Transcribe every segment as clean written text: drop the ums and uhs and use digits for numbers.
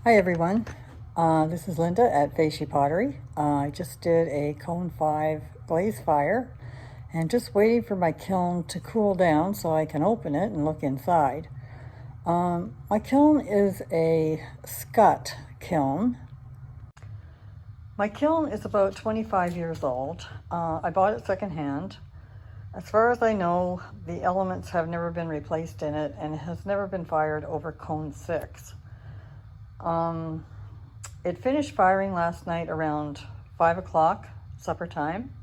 Hi everyone, this is Linda at Fae Sidhe Pottery. I just did a cone 5 glaze fire and just waiting for my kiln to cool down so I can open it and look inside. My kiln is a scut kiln. My kiln is about 25 years old. I bought it secondhand. As far as I know, the elements have never been replaced in it and it has never been fired over cone 6. It finished firing last night around 5 o'clock, supper time,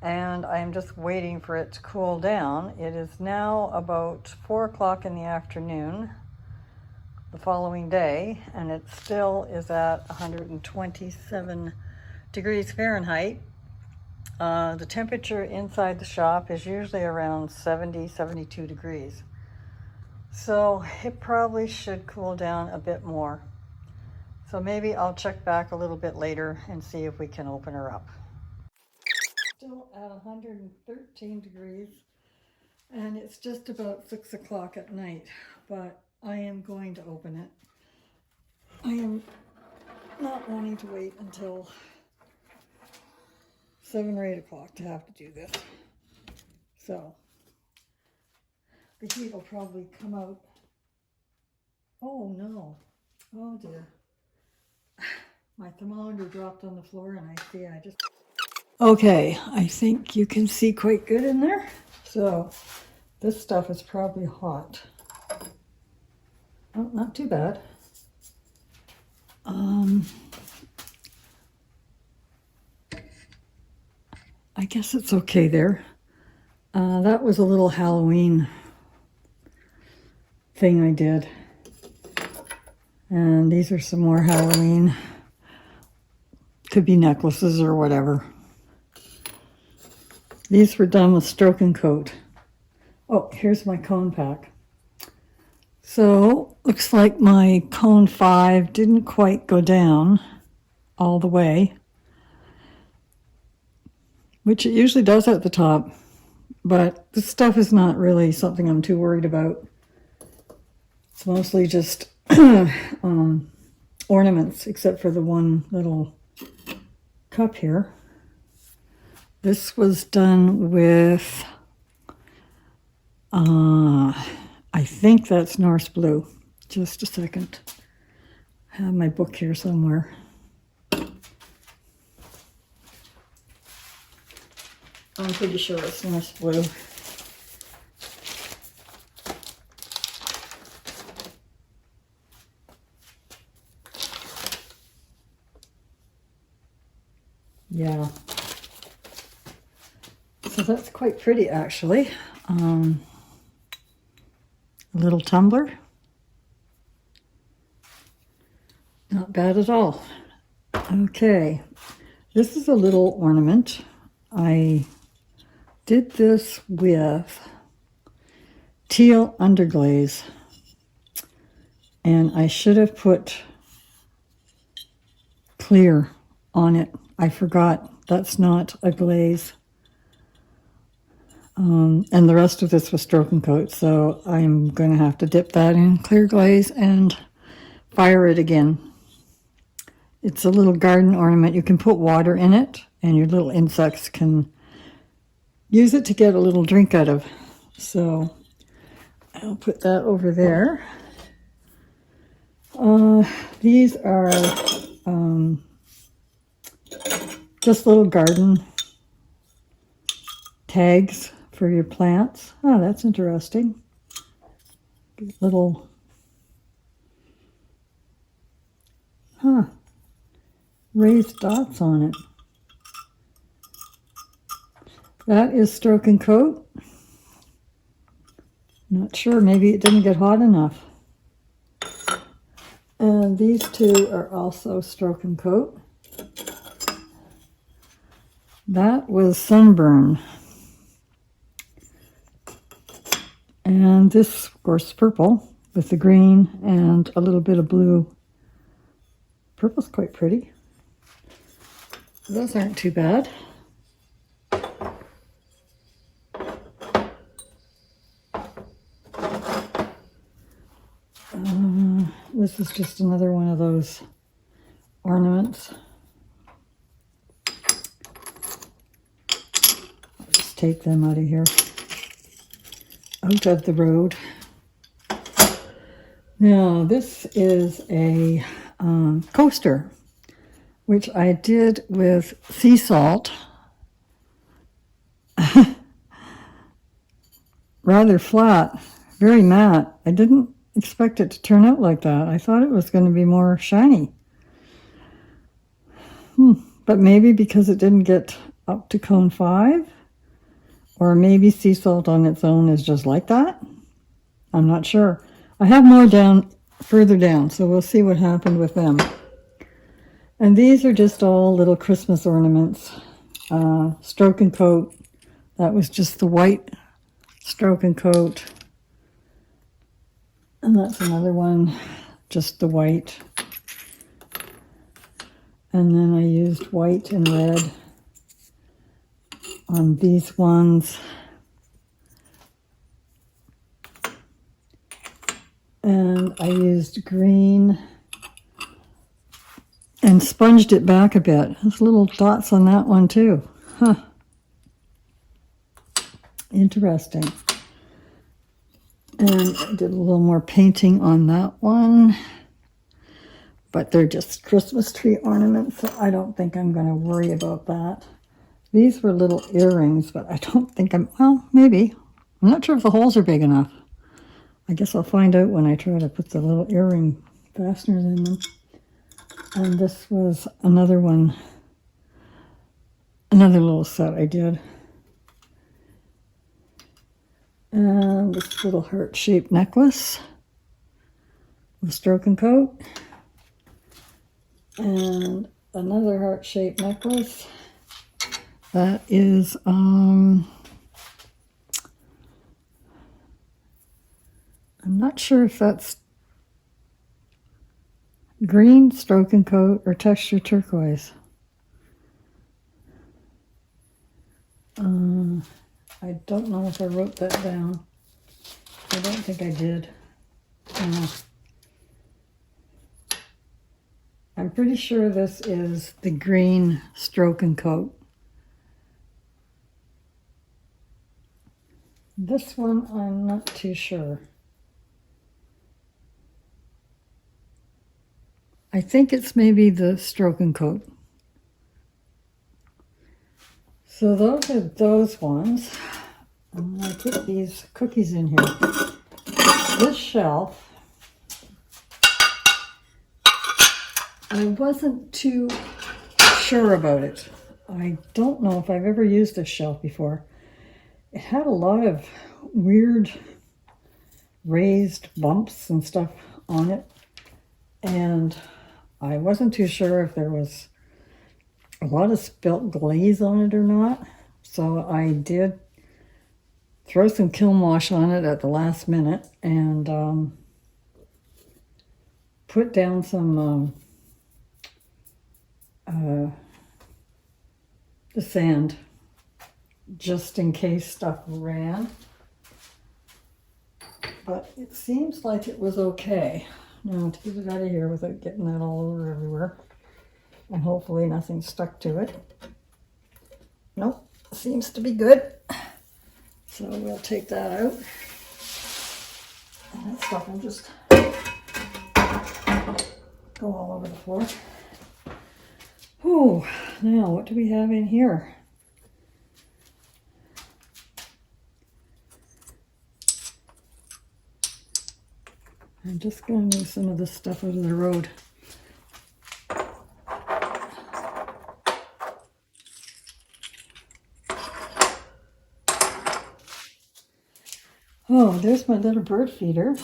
and I am just waiting for it to cool down. It is now about 4 o'clock in the afternoon the following day, and it still is at 127 degrees Fahrenheit. The temperature inside the shop is usually around 70, 72 degrees. So it probably should cool down a bit more. So maybe I'll check back a little bit later and see if we can open her up. Still at 113 degrees, and it's just about 6 o'clock at night, but I am going to open it. I am not wanting to wait until 7 or 8 o'clock to have to do this. So the heat will probably come out. Oh no, oh dear. My thermometer dropped on the floor and I just... Okay, I think you can see quite good in there. So this stuff is probably hot. Oh, not too bad. I guess it's okay there. That was a little Halloween thing I did. And these are some more Halloween. Could be necklaces or whatever. These were done with stroke and coat. Oh, here's my cone pack. So, looks like my cone 5 didn't quite go down all the way, which it usually does at the top, but this stuff is not really something I'm too worried about. It's mostly just ornaments, except for the one little cup here. This was done with, I think that's Norse blue. Just a second. I have my book here somewhere. I'm pretty sure it's Norse blue. Yeah. So that's quite pretty, actually. A little tumbler. Not bad at all. Okay. This is a little ornament. I did this with teal underglaze. And I should have put clear on it. I forgot. That's not a glaze. And the rest of this was stroke and coat, so I'm going to have to dip that in clear glaze and fire it again. It's a little garden ornament. You can put water in it, and your little insects can use it to get a little drink out of. So I'll put that over there. These are just little garden tags for your plants. Oh, that's interesting. Little, raised dots on it. That is stroke and coat. Not sure, maybe it didn't get hot enough. And these two are also stroke and coat. That was sunburn. And this, of course, purple with the green and a little bit of blue. Purple's quite pretty. Those aren't too bad. this is just another one of those ornaments. I'll just take them out of here, out of the road. Now, this is a coaster, which I did with sea salt. Rather flat, very matte. I didn't expect it to turn out like that. I thought it was going to be more shiny. But maybe because it didn't get up to cone 5, or maybe sea salt on its own is just like that. I'm not sure. I have more down, further down, so we'll see what happened with them. And these are just all little Christmas ornaments. Stroke and coat. That was just the white stroke and coat. And that's another one, just the white. And then I used white and red on these ones. And I used green and sponged it back a bit. There's little dots on that one too. Huh. Interesting. And I did a little more painting on that one. But they're just Christmas tree ornaments, so I don't think I'm going to worry about that. These were little earrings, but I don't think well, maybe. I'm not sure if the holes are big enough. I guess I'll find out when I try to put the little earring fasteners in them. And this was another one, another little set I did. And this little heart-shaped necklace with stroke and coat. And another heart-shaped necklace that is I'm not sure if that's green stroke and coat or texture turquoise. I don't know if I wrote that down. I don't think I did. I'm pretty sure this is the green stroke and coat. This one, I'm not too sure. I think it's maybe the stroke and coat. So those are those ones. I'm going to put these cookies in here. This shelf, I wasn't too sure about it. I don't know if I've ever used this shelf before. It had a lot of weird raised bumps and stuff on it. And I wasn't too sure if there was a lot of spilt glaze on it or not. So I did throw some kiln wash on it at the last minute and put down some the sand just in case stuff ran. But it seems like it was okay. Now to get it out of here without getting that all over everywhere. And hopefully nothing stuck to it. Nope, seems to be good. So we'll take that out. And that stuff will just go all over the floor. Oh, now what do we have in here? I'm just going to move some of this stuff out of the road. Oh, there's my little bird feeder.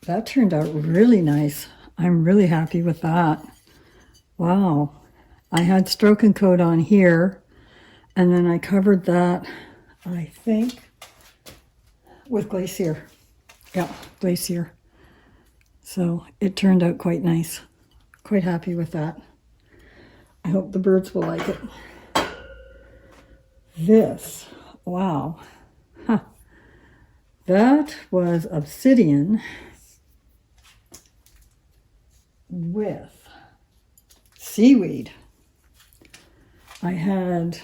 That turned out really nice. I'm really happy with that. Wow. I had stroke and coat on here, and then I covered that, I think, with glacier. Yeah, glacier. So it turned out quite nice. Quite happy with that. I hope the birds will like it. This, wow. Huh. That was obsidian with seaweed. I had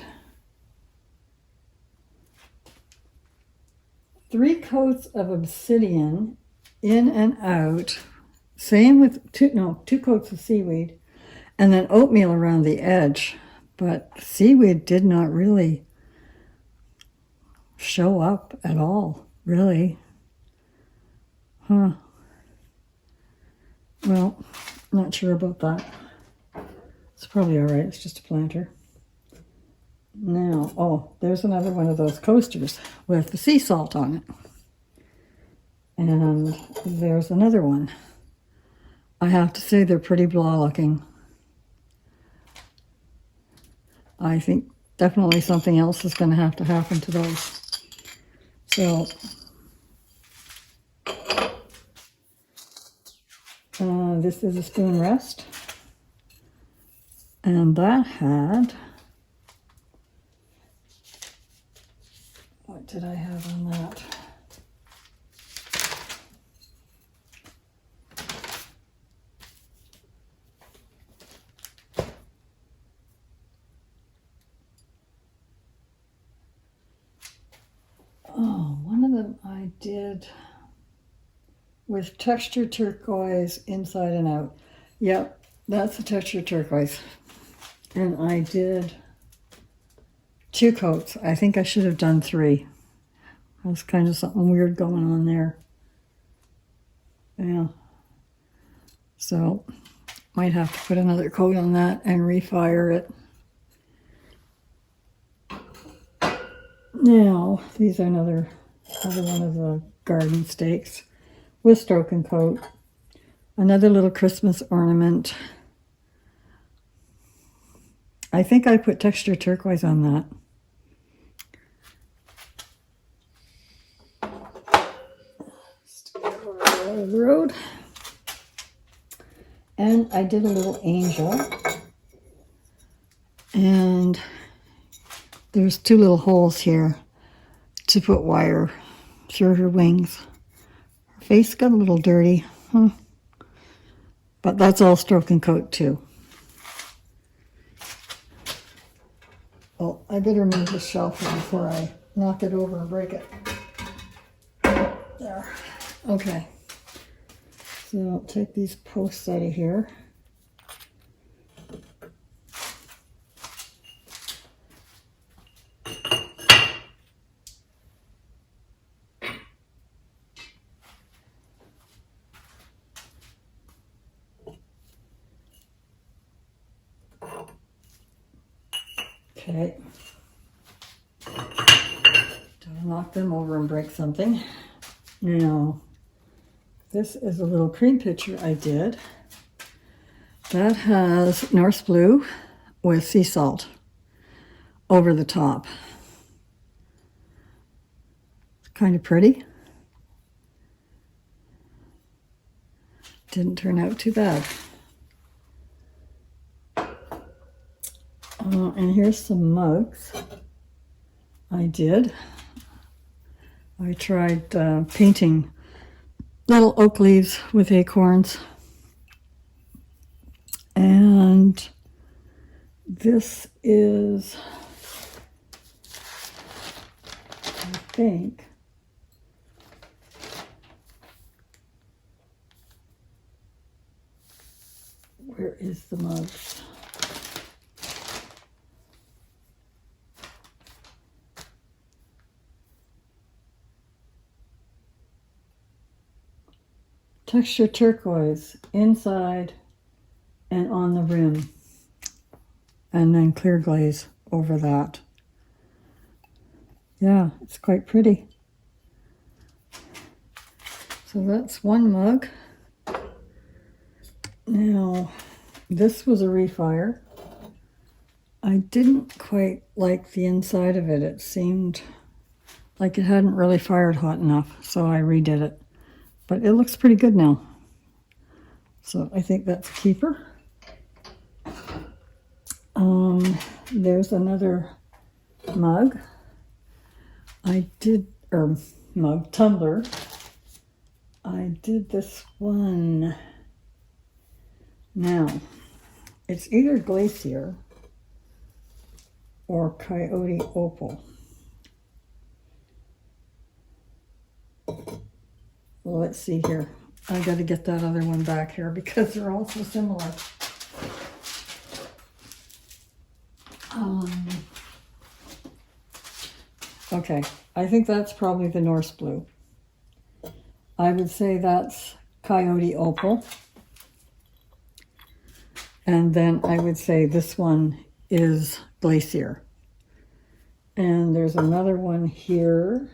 3 coats of obsidian in and out. Same with 2 coats of seaweed, and then oatmeal around the edge. But seaweed did not really show up at all, really. Huh. Well, not sure about that. It's probably all right. It's just a planter. Now, oh, there's another one of those coasters with the sea salt on it. And there's another one. I have to say they're pretty blah looking. I think definitely something else is going to have to happen to those. So, this is a spoon rest. And that had, what did I have on that? Oh, one of them I did with texture turquoise inside and out. Yep, that's the texture turquoise. And I did 2 coats. I think I should have done 3. That's kind of something weird going on there. Yeah. So, might have to put another coat on that and refire it. Now, these are another one of the garden stakes with stroke and coat. Another little Christmas ornament. I think I put texture turquoise on that. Just get over the road. And I did a little angel. And there's 2 little holes here to put wire through her wings. Her face got a little dirty, but that's all stroke and coat too. Oh, I better move the shelf before I knock it over and break it. There. Okay. So I'll take these posts out of here. Okay. Don't knock them over and break something. Now, this is a little cream pitcher I did. That has Norse blue with sea salt over the top. It's kind of pretty. Didn't turn out too bad. And here's some mugs I did. I tried painting little oak leaves with acorns. And this is, I think, where is the mug? Texture turquoise inside and on the rim, and then clear glaze over that. Yeah, it's quite pretty. So that's one mug. Now, this was a refire. I didn't quite like the inside of it. It seemed like it hadn't really fired hot enough, so I redid it. But it looks pretty good now. So I think that's a keeper. There's another mug. I did, mug tumbler, I did this one. Now, it's either Glacier or Coyote Opal. Well, let's see here. I got to get that other one back here because they're all so similar. Okay, I think that's probably the Norse Blue. I would say that's Coyote Opal. And then I would say this one is Glacier. And there's another one here.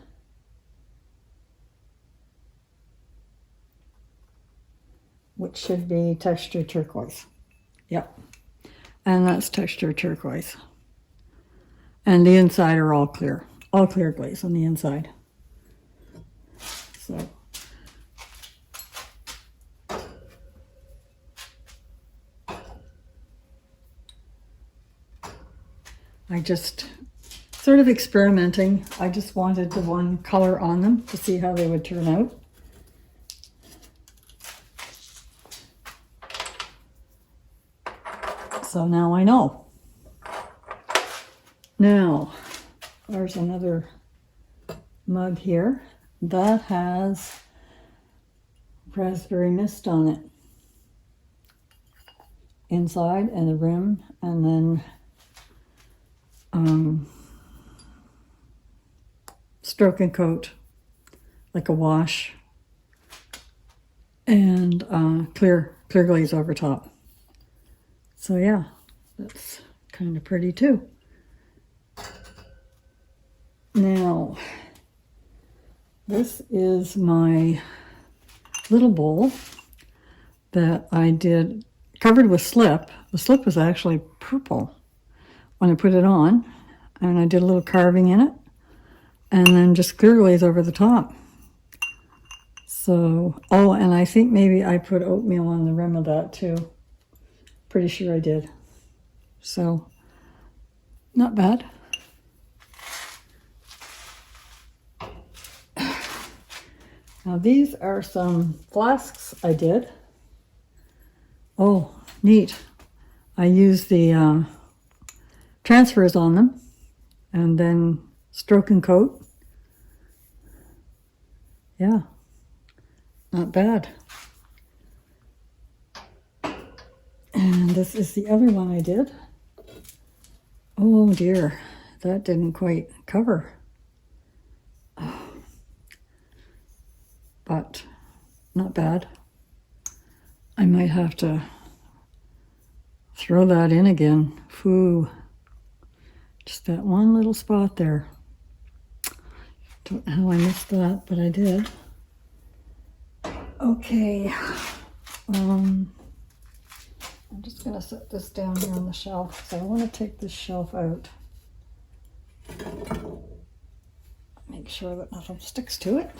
Which should be Texture Turquoise. Yep. And that's Texture Turquoise. And the inside are all clear glaze on the inside. So I just sort of experimenting. I just wanted the one color on them to see how they would turn out. So now I know. Now, there's another mug here that has raspberry mist on it. Inside and the rim, and then stroke and coat, like a wash, and clear glaze over top. So yeah, that's kind of pretty too. Now, this is my little bowl that I did covered with slip. The slip was actually purple when I put it on, and I did a little carving in it, and then just clear glaze over the top. So, oh, and I think maybe I put oatmeal on the rim of that too. Pretty sure I did. So, not bad. Now these are some flasks I did. Oh, neat. I used the transfers on them and then stroke and coat. Yeah, not bad. And this is the other one I did. Oh dear, that didn't quite cover. But not bad. I might have to throw that in again. Foo. Just that one little spot there. Don't know how I missed that, but I did. Okay. I'm just going to set this down here on the shelf because I want to take this shelf out. Make sure that nothing sticks to it.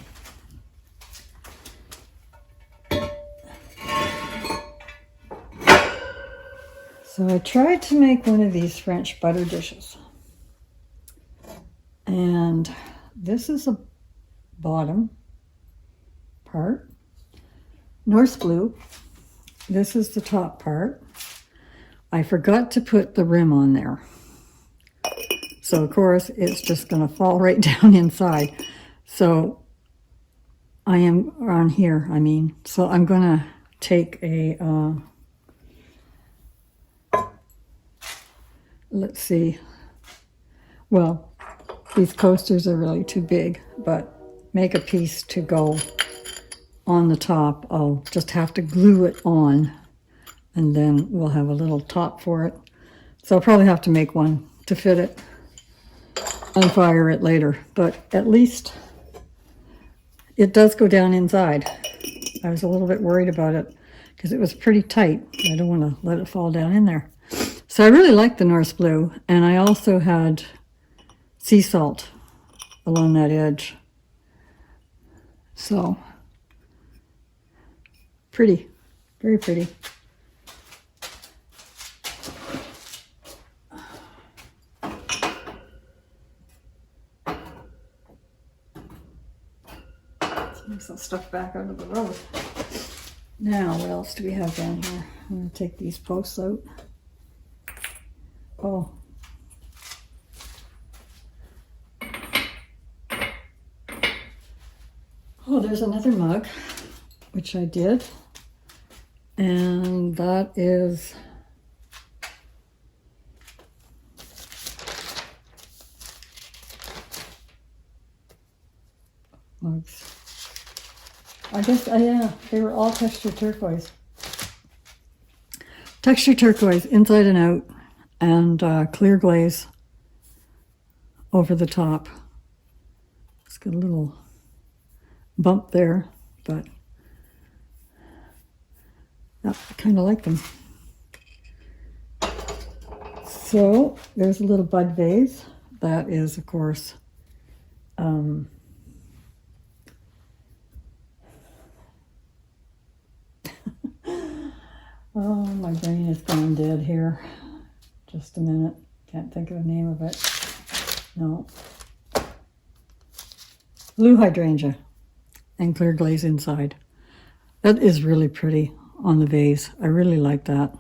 So I tried to make one of these French butter dishes. And this is a bottom part. Norse Blue. This is the top part. I forgot to put the rim on there. So of course it's just going to fall right down inside. So I am on here, I mean. So I'm going to take a... let's see. Well, these coasters are really too big, but make a piece to go on the top. I'll just have to glue it on, and then we'll have a little top for it. So I'll probably have to make one to fit it and fire it later, but at least it does go down inside. I was a little bit worried about it because it was pretty tight. I don't want to let it fall down in there. So I really like the Norse Blue, and I also had sea salt along that edge. So, pretty, very pretty. stuff back out of the road. Now, what else do we have down here? I'm going to take these posts out. Oh. Oh, there's another mug, which I did. And that is mugs. I guess, yeah, they were all texture turquoise. Texture turquoise, inside and out, and clear glaze over the top. It's got a little bump there, but yeah, I kind of like them. So there's a little bud vase. That is, of course, oh, my brain is gone dead here. Just a minute. Can't think of the name of it. No. Blue hydrangea and clear glaze inside. That is really pretty on the vase. I really like that.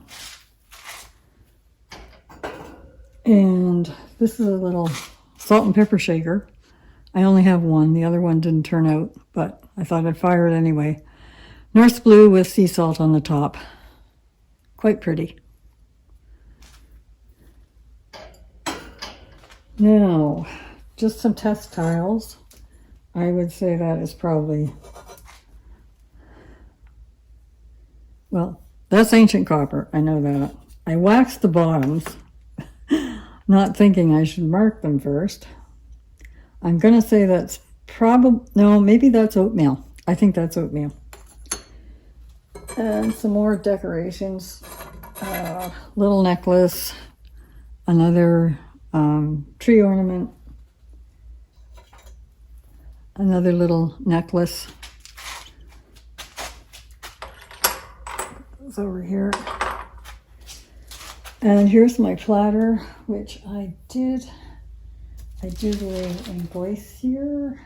And this is a little salt and pepper shaker. I only have one. The other one didn't turn out, but I thought I'd fire it anyway. Norse blue with sea salt on the top. Quite pretty. Now, just some test tiles. I would say that is probably, well, that's ancient copper. I know that. I waxed the bottoms, not thinking I should mark them first. I'm going to say that's probably, no, maybe that's oatmeal. I think that's oatmeal. And some more decorations. Little necklace, another tree ornament, another little necklace. It's over here. And here's my platter, which I did lay in Glacier.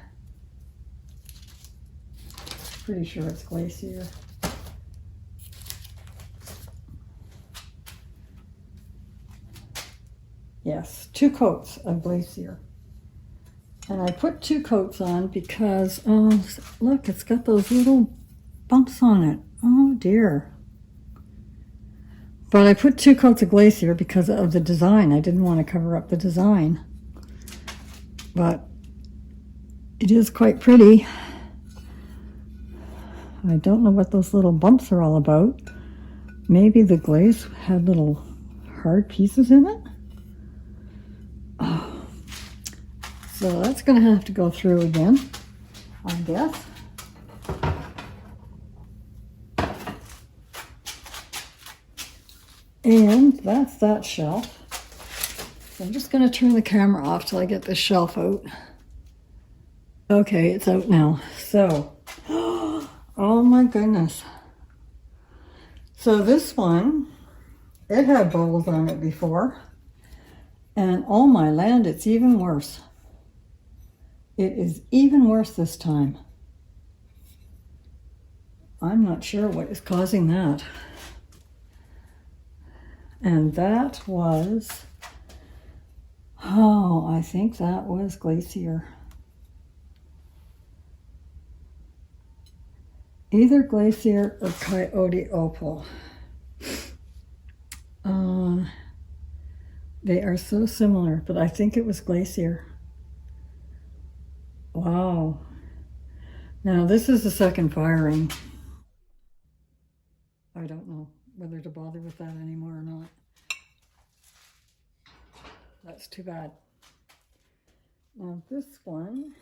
Pretty sure it's Glacier. Yes, 2 coats of Glacier. And I put 2 coats on because, oh, look, it's got those little bumps on it. Oh dear. But I put 2 coats of Glacier because of the design. I didn't want to cover up the design. But it is quite pretty. I don't know what those little bumps are all about. Maybe the glaze had little hard pieces in it. Oh. So that's going to have to go through again, I guess. And that's that shelf. So I'm just going to turn the camera off till I get this shelf out. Okay, it's out now. So, oh my goodness. So this one, it had bubbles on it before. And oh my land, it's even worse. It is even worse this time. I'm not sure what is causing that. And that was, oh, I think that was Glacier. Either Glacier or Coyote Opal. They are so similar, but I think it was Glacier. Wow. Now this is the second firing. I don't know whether to bother with that anymore or not. That's too bad. Now this one,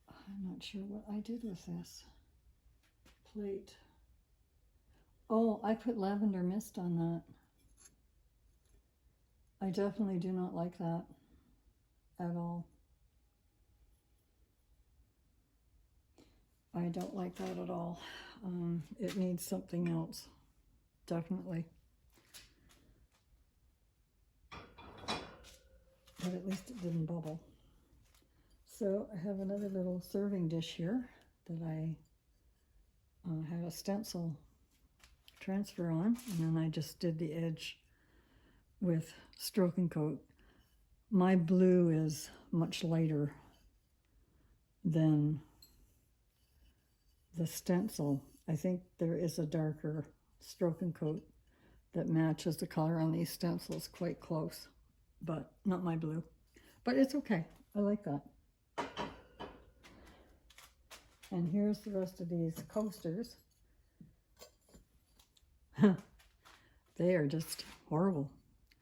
I'm not sure what I did with this plate. Oh, I put lavender mist on that. I definitely do not like that at all. I don't like that at all. It needs something else, definitely. But at least it didn't bubble. So I have another little serving dish here that I had a stencil transfer on, and then I just did the edge with Stroke and Coat. My blue is much lighter than the stencil. I think there is a darker Stroke and Coat that matches the color on these stencils quite close, but not my blue. But it's okay, I like that. And here's the rest of these coasters. They are just horrible.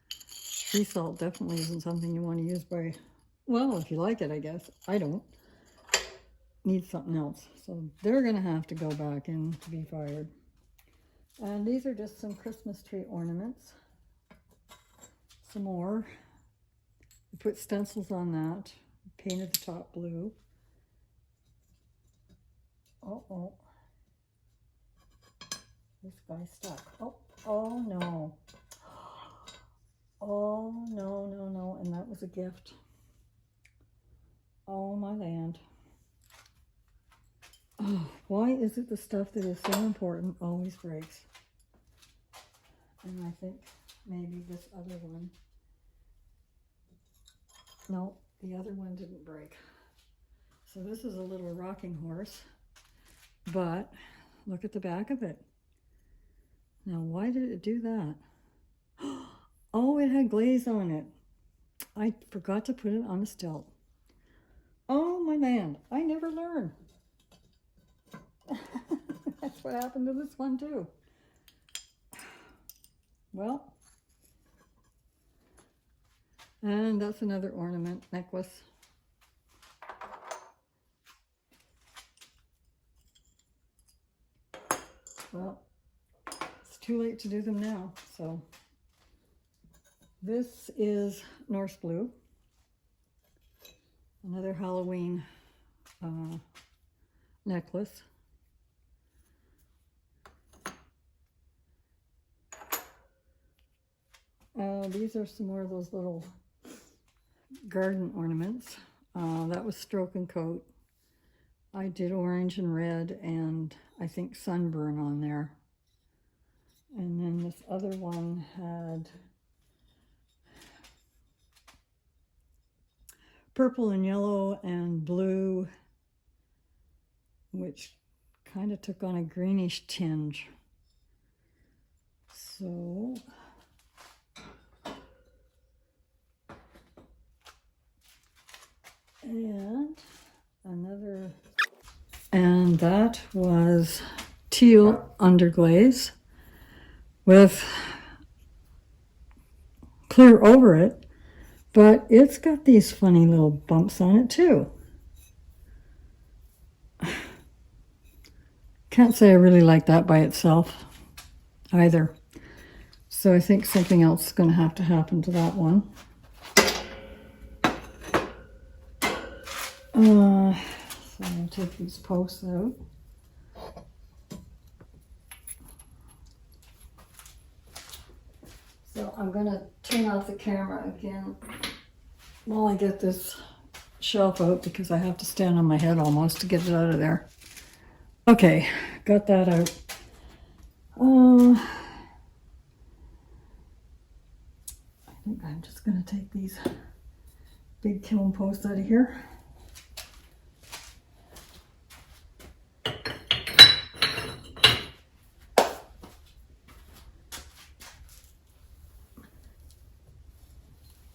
Sea salt definitely isn't something you want to use by, well, if you like it, I guess. I don't. Need something else. So they're going to have to go back in to be fired. And these are just some Christmas tree ornaments. Some more. I put stencils on that. Painted the top blue. Oh. This guy's stuck. Oh no. Oh no. And that was a gift. Oh my land. Oh, why is it the stuff that is so important always breaks? And I think maybe this other one. No, the other one didn't break. So this is a little rocking horse. But look at the back of it. Now, why did it do that? Oh, it had glaze on it. I forgot to put it on a stilt. Oh, my land. I never learn. That's what happened to this one, too. Well, and that's another ornament necklace. Well, it's too late to do them now, so this is Norse Blue, another Halloween necklace. These are some more of those little garden ornaments. That was Stroke and Coat. I did orange and red and I think sunburn on there. And then this other one had purple and yellow and blue, which kind of took on a greenish tinge. So and another, and that was teal underglaze with clear over it, but it's got these funny little bumps on it too. Can't say I really like that by itself either. So I think something else is going to have to happen to that one. So I'm going to take these posts out. So I'm going to turn off the camera again while I get this shelf out because I have to stand on my head almost to get it out of there. Okay, got that out. I think I'm just going to take these big kiln posts out of here.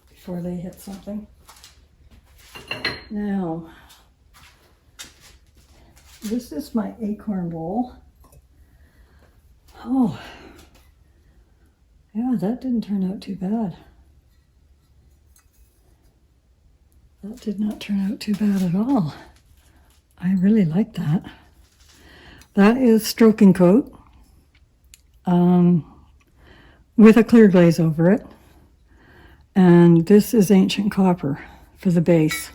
Before they hit something. Now, this is my acorn bowl. Oh, yeah, that didn't turn out too bad. That did not turn out too bad at all. I really like that. That is Stroke and Coat with a clear glaze over it. And this is Ancient Copper for the base.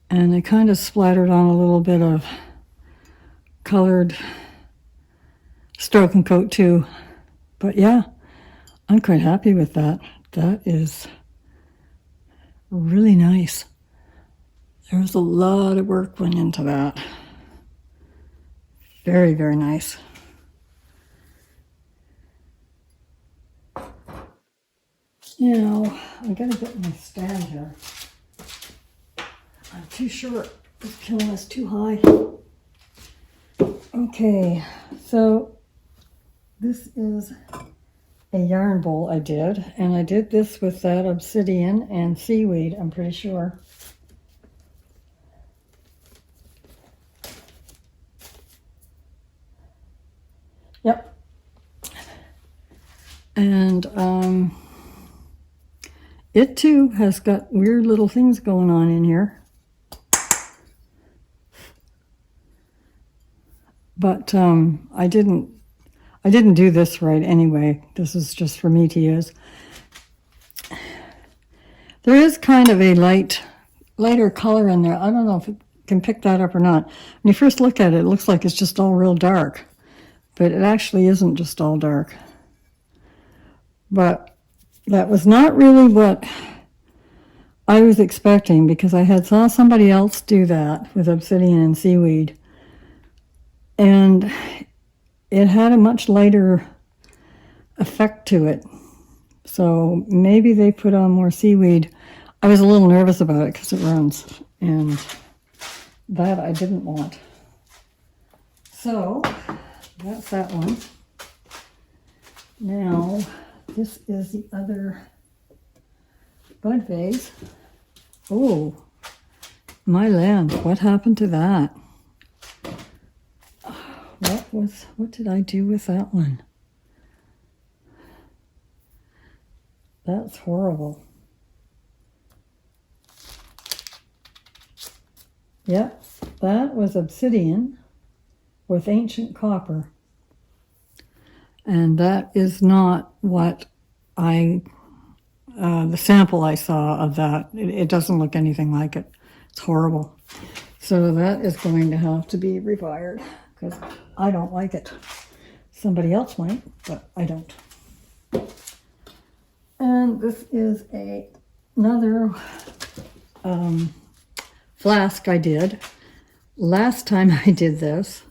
And I kind of splattered on a little bit of colored Stroke and Coat too. But yeah, I'm quite happy with that. That is really nice. There's a lot of work went into that. Very, very nice. Now, I gotta get my stand here. I'm too short. This kiln is too high. Okay, so this is a yarn bowl I did, and I did this with that obsidian and seaweed, I'm pretty sure. Yep. And it too has got weird little things going on in here. But I didn't do this right anyway. This is just for me to use. There is kind of a lighter color in there. I don't know if it can pick that up or not. When you first look at it, it looks like it's just all real dark. But it actually isn't just all dark. But that was not really what I was expecting, because I had saw somebody else do that with obsidian and seaweed. And it had a much lighter effect to it. So maybe they put on more seaweed. I was a little nervous about it because it runs, and that I didn't want. So that's that one. Now, this is the other bud vase. Oh, my land, what happened to that? What did I do with that one? That's horrible. Yep, that was obsidian with ancient copper. And that is not what the sample I saw of that. It doesn't look anything like it. It's horrible. So that is going to have to be refired, because I don't like it. Somebody else might, but I don't. And this is another flask I did. Last time I did this,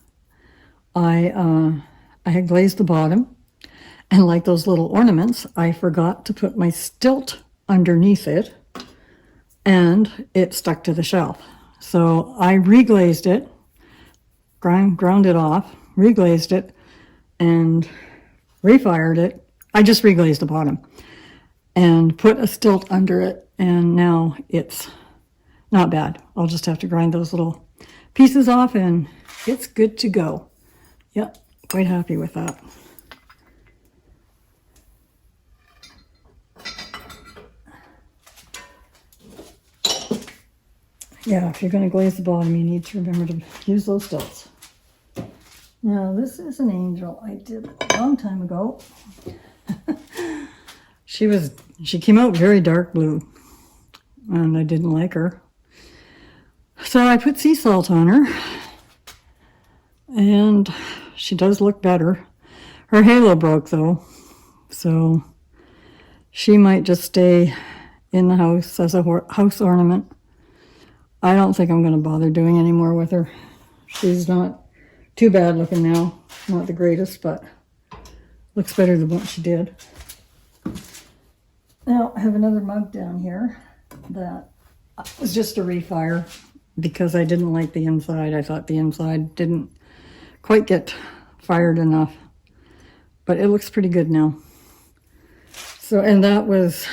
I had glazed the bottom, and like those little ornaments, I forgot to put my stilt underneath it, and it stuck to the shelf. So I reglazed it, ground it off, reglazed it, and refired it. I just reglazed the bottom and put a stilt under it, and now it's not bad. I'll just have to grind those little pieces off, and it's good to go. Yep, quite happy with that. Yeah, if you're going to glaze the bottom, you need to remember to use those stilts. Now, this is an angel I did a long time ago. She came out very dark blue, and I didn't like her. So I put sea salt on her, and she does look better. Her halo broke though, so she might just stay in the house as a house ornament. I don't think I'm going to bother doing any more with her. She's not too bad looking now. Not the greatest, but looks better than what she did. Now, I have another mug down here that was just a refire because I didn't like the inside. I thought the inside didn't quite get fired enough, but it looks pretty good now. So, and that was,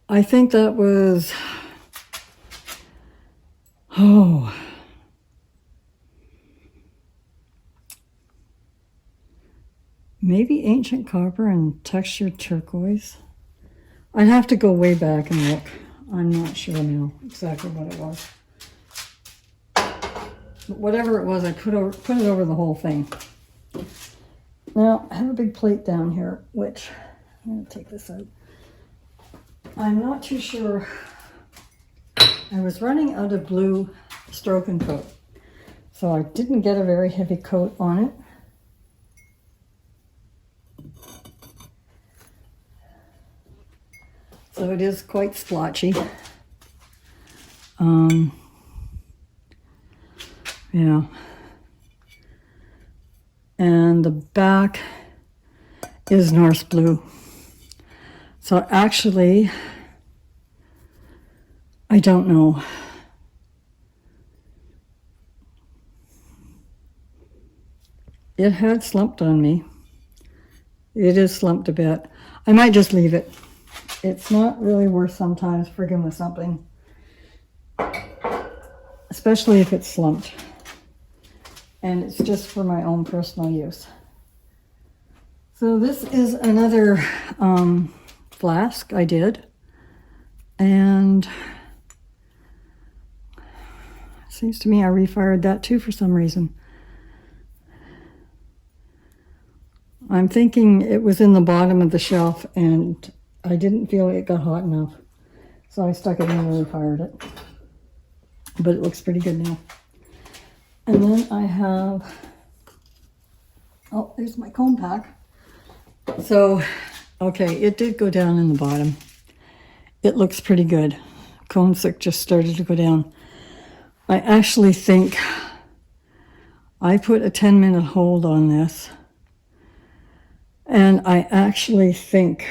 I think that was, maybe ancient copper and textured turquoise. I'd have to go way back and look. I'm not sure now exactly what it was. But whatever it was, I put it over the whole thing. Now, I have a big plate down here, which, I'm going to take this out. I'm not too sure. I was running out of blue stroke and coat, so I didn't get a very heavy coat on it. So it is quite splotchy. Yeah. And the back is Norse blue. So actually, I don't know. It had slumped on me. It is slumped a bit. I might just leave it. It's not really worth sometimes frigging with something. Especially if it's slumped. And it's just for my own personal use. So this is another flask I did. And it seems to me I refired that too for some reason. I'm thinking it was in the bottom of the shelf and I didn't feel it got hot enough. So I stuck it in and refired it. But it looks pretty good now. And then I have, oh, there's my comb pack. So, okay, it did go down in the bottom. It looks pretty good. Cone stick just started to go down. I actually think I put a 10-minute hold on this. And I actually think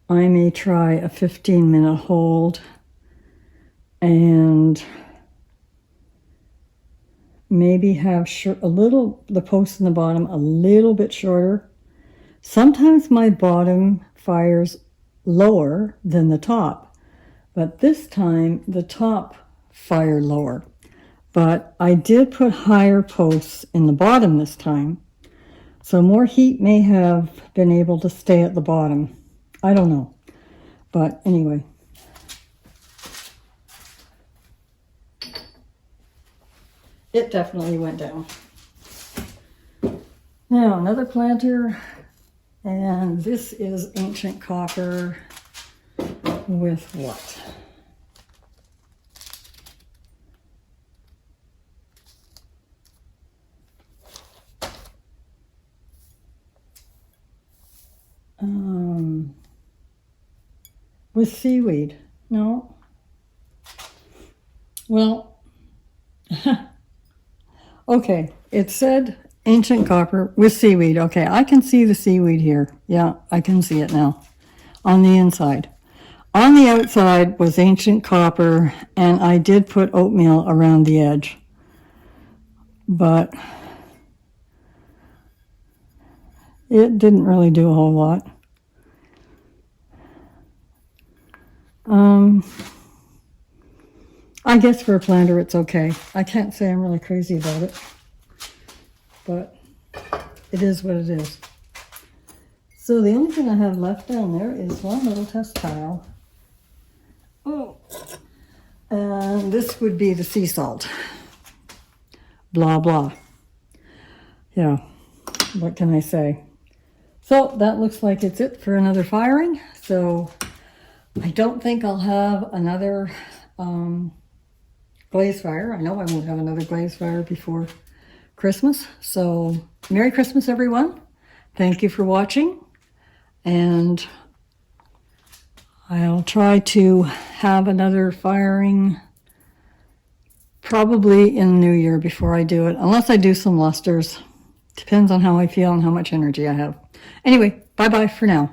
I may try a 15-minute hold and maybe have the post in the bottom a little bit shorter. Sometimes my bottom fires lower than the top, but this time the top fired lower. But I did put higher posts in the bottom this time. So more heat may have been able to stay at the bottom. I don't know. But anyway. It definitely went down. Now another planter. And this is ancient copper with what? With seaweed. No. Well, okay, it said ancient copper with seaweed. Okay, I can see the seaweed here. Yeah, I can see it now on the inside. On the outside was ancient copper, and I did put oatmeal around the edge. But it didn't really do a whole lot. I guess for a planter it's okay. I can't say I'm really crazy about it, but it is what it is. So the only thing I have left down there is one little test tile. Oh, and this would be the sea salt. Blah, blah. Yeah, what can I say? So that looks like it's it for another firing. So I don't think I'll have another glaze fire. I know I won't have another glaze fire before Christmas. So Merry Christmas, everyone. Thank you for watching. And I'll try to have another firing probably in the new year before I do it. Unless I do some lusters. Depends on how I feel and how much energy I have. Anyway, bye-bye for now.